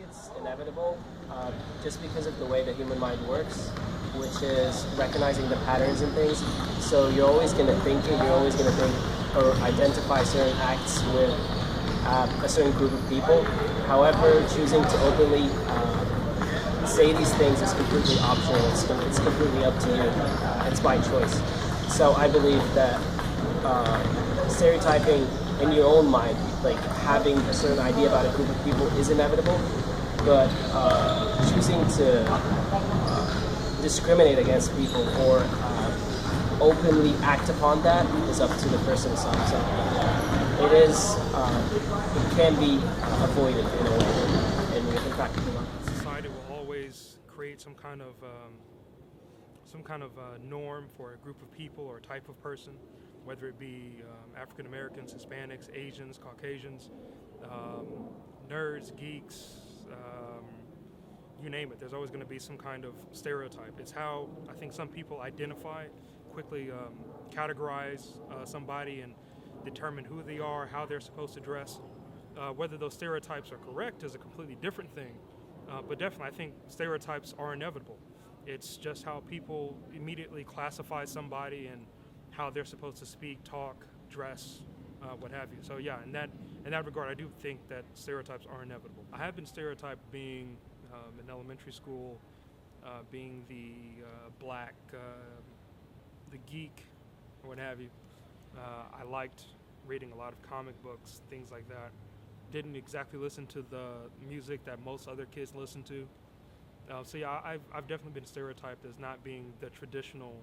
it's inevitable, just because of the way the human mind works, which is recognizing the patterns and things. So you're always going to think it, you're always going to think or identify certain acts with a certain group of people. However, choosing to openly say these things is completely optional. It's completely up to you. It's by choice. So I believe that stereotyping in your own mind, like having a certain idea about a group of people, is inevitable. But choosing to discriminate against people or openly act upon that is up to the person himself. So it can be avoided in a way, in fact. Society will always create some kind of norm for a group of people or type of person, whether it be African Americans, Hispanics, Asians, Caucasians, nerds, geeks, you name it. There's always going to be some kind of stereotype. It's how I think some people identify, quickly categorize somebody and determine who they are, how they're supposed to dress. Whether those stereotypes are correct is a completely different thing. But definitely, I think stereotypes are inevitable. It's just how people immediately classify somebody and how they're supposed to speak, talk, dress, what have you. So yeah, in that regard, I do think that stereotypes are inevitable. I have been stereotyped being in elementary school, being the black, the geek, or what have you. I liked reading a lot of comic books, things like that. Didn't exactly listen to the music that most other kids listen to. So yeah, I've definitely been stereotyped as not being the traditional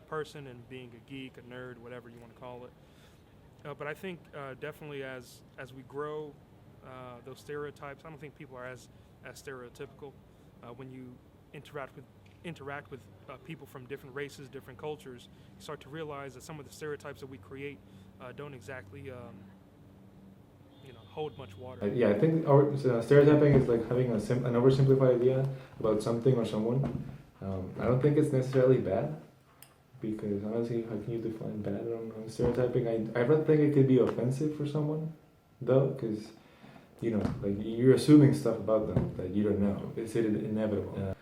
person and being a geek, a nerd, whatever you want to call it. But I think definitely as we grow, those stereotypes, I don't think people are as stereotypical. When you interact with people from different races, different cultures, you start to realize that some of the stereotypes that we create don't exactly hold much water. Yeah, I think our stereotyping is like having an oversimplified idea about something or someone. I don't think it's necessarily bad, because honestly, how can you define bad on stereotyping? I don't think it could be offensive for someone, though, because like you're assuming stuff about them that you don't know. Is it inevitable?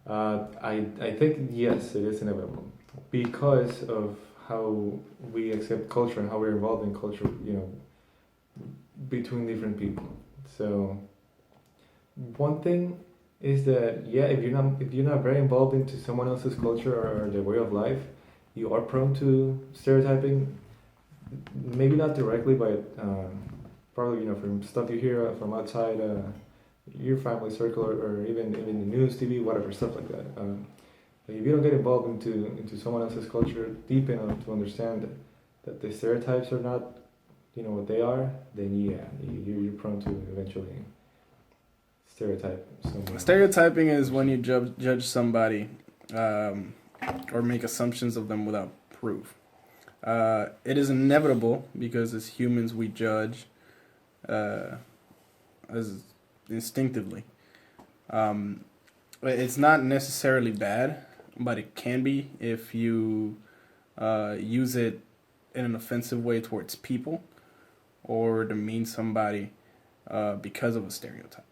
I think yes, it is inevitable because of how we accept culture and how we're involved in culture. Between different people. So one thing is that if you're not very involved into someone else's culture or their way of life, you are prone to stereotyping. Maybe not directly, but probably from stuff you hear from outside your family circle or even the news, TV, whatever, stuff like that. But if you don't get involved into someone else's culture deep enough to understand that the stereotypes are not what they are, then you're prone to eventually stereotype someone. Stereotyping is when you judge somebody or make assumptions of them without proof. It is inevitable because as humans we judge as instinctively. It's not necessarily bad, but it can be if you use it in an offensive way towards people or to mean somebody because of a stereotype.